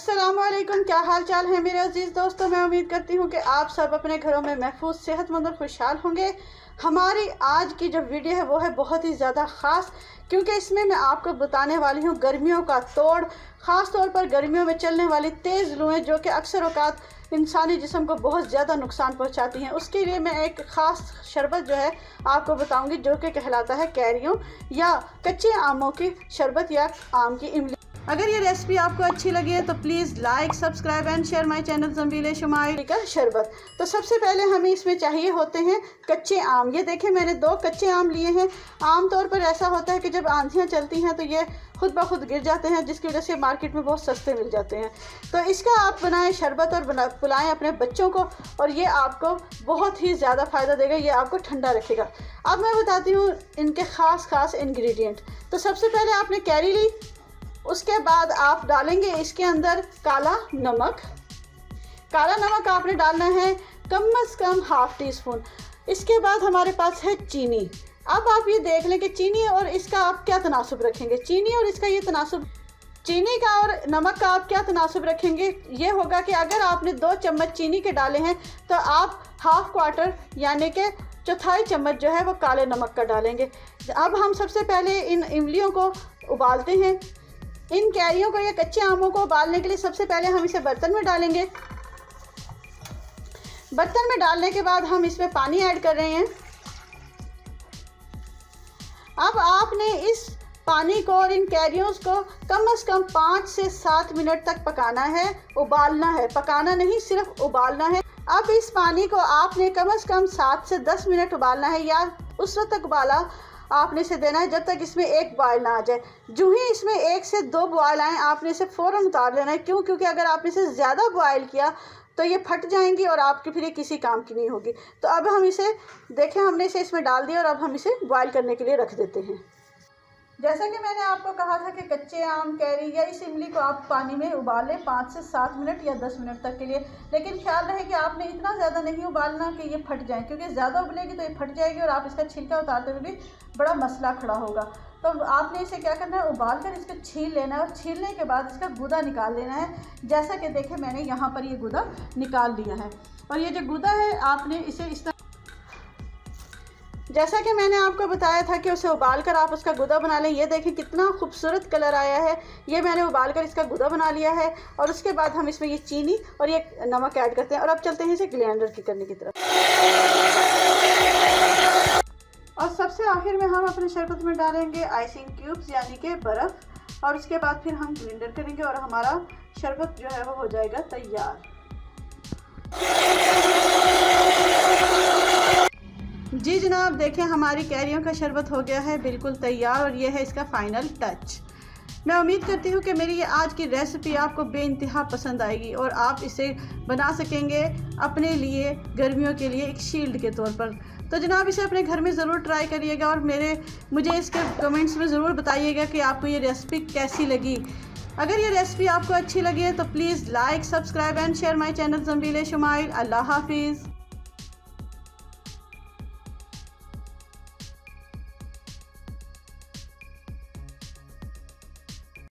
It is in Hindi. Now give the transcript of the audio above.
अस्सलामुअलैकुम, क्या हाल चाल है मेरे अजीज़ दोस्तों। मैं उम्मीद करती हूँ कि आप सब अपने घरों में महफूज, सेहतमंद और खुशहाल होंगे। हमारी आज की जो वीडियो है वो है बहुत ही ज़्यादा ख़ास, क्योंकि इसमें मैं आपको बताने वाली हूँ गर्मियों का तोड़। ख़ास तौर पर गर्मियों में चलने वाली तेज़ लूएँ जो कि अक्सर औक़ात इंसानी जिस्म को बहुत ज़्यादा नुकसान पहुँचाती हैं। उसके लिए मैं एक ख़ास शरबत जो है आपको बताऊँगी जो कि कहलाता है कैरियों या कच्चे आमों की शरबत या आम की इमली। अगर ये रेसिपी आपको अच्छी लगी है तो please like, subscribe and share my channel Zambeel Shumail का शरबत। तो सबसे पहले हमें इसमें चाहिए होते हैं कच्चे आम। ये देखें, मैंने 2 कच्चे आम लिए हैं। आम तौर पर ऐसा होता है कि जब आंधियाँ चलती हैं तो ये खुद ब खुद गिर जाते हैं, जिसकी वजह से मार्केट में बहुत सस्ते मिल जाते हैं। तो इसका आप बनाएं शरबत और पिलाएं अपने बच्चों को, और ये आपको बहुत ही ज़्यादा फ़ायदा देगा, ये आपको ठंडा रखेगा। अब मैं बताती हूँ इनके ख़ास इंग्रेडिएंट। तो सबसे पहले आपने कैरी ली, उसके बाद आप डालेंगे इसके अंदर काला नमक। काला नमक आपने डालना है कम से कम ½ टीस्पून। इसके बाद हमारे पास है चीनी। अब आप ये देख लें कि चीनी और इसका आप क्या तनासुब रखेंगे। चीनी और इसका ये तनासुब, चीनी का और नमक का आप क्या तनासुब रखेंगे, ये होगा कि अगर आपने 2 चम्मच चीनी के डाले हैं तो आप ½ क्वार्टर यानी कि चौथाई चम्मच जो है वो काले नमक का डालेंगे। अब हम सबसे पहले इन इमलियों को उबालते हैं। इन कैरियों को या कच्चे आमों को उबालने के लिए सबसे पहले हम इसे बर्तन में डालेंगे। बर्तन में डालने के बाद हम इसमें पानी ऐड कर रहे हैं। अब आपने इस पानी को और इन कैरियों को कम से कम 5 से 7 मिनट तक पकाना है, उबालना है, पकाना नहीं, सिर्फ उबालना है। अब इस पानी को आपने कम से कम 7 से 10 मिनट उबालना है, या उस वक्त तक उबाला आपने इसे देना है जब तक इसमें एक बॉयल ना आ जाए। जो ही इसमें 1 से 2 बॉयल आए आपने इसे फ़ौरन उतार लेना है। क्योंकि अगर आपने इसे ज़्यादा बॉयल किया तो ये फट जाएंगी और आपकी फिर ये किसी काम की नहीं होगी। तो अब हम इसे देखें, हमने इसे इसमें डाल दिया और अब हम इसे बॉयल करने के लिए रख देते हैं। जैसा कि मैंने आपको कहा था कि कच्चे आम, कैरी या इस इमली को आप पानी में उबाल लें 5 से 7 मिनट या 10 मिनट तक के लिए। लेकिन ख्याल रहे कि आपने इतना ज़्यादा नहीं उबालना कि ये फट जाए, क्योंकि ज़्यादा उबलेगी तो ये फट जाएगी और आप इसका छिलका उतारते हुए भी बड़ा मसला खड़ा होगा। तो आपने इसे क्या करना है, उबाल कर इसको छील लेना है, और छीलने के बाद इसका गूदा निकाल लेना है। जैसा कि देखें, मैंने यहाँ पर ये गूदा निकाल लिया है। और ये जो गूदा है आपने इसे इस तरह, जैसा कि मैंने आपको बताया था कि उसे उबालकर आप उसका गुदा बना लें। ये देखें कितना खूबसूरत कलर आया है। ये मैंने उबालकर इसका गुदा बना लिया है। और उसके बाद हम इसमें ये चीनी और ये नमक ऐड करते हैं। और अब चलते हैं इसे ग्राइंडर की करने की तरफ। और सबसे आखिर में हम अपने शरबत में डालेंगे आइसिंग क्यूब्स यानी कि बर्फ़। और उसके बाद फिर हम ग्राइंडर करेंगे और हमारा शरबत जो है वो हो जाएगा तैयार। जी जनाब, देखें हमारी कैरियों का शरबत हो गया है बिल्कुल तैयार, और ये है इसका फ़ाइनल टच। मैं उम्मीद करती हूँ कि मेरी ये आज की रेसिपी आपको बेइंतहा पसंद आएगी और आप इसे बना सकेंगे अपने लिए गर्मियों के लिए एक शील्ड के तौर पर। तो जनाब, इसे अपने घर में ज़रूर ट्राई करिएगा और मुझे इसके कमेंट्स में ज़रूर बताइएगा कि आपको ये रेसिपी कैसी लगी। अगर ये रेसिपी आपको अच्छी लगी है तो please like, subscribe and share my channel Zambeel Shumail. अल्लाह हाफिज़।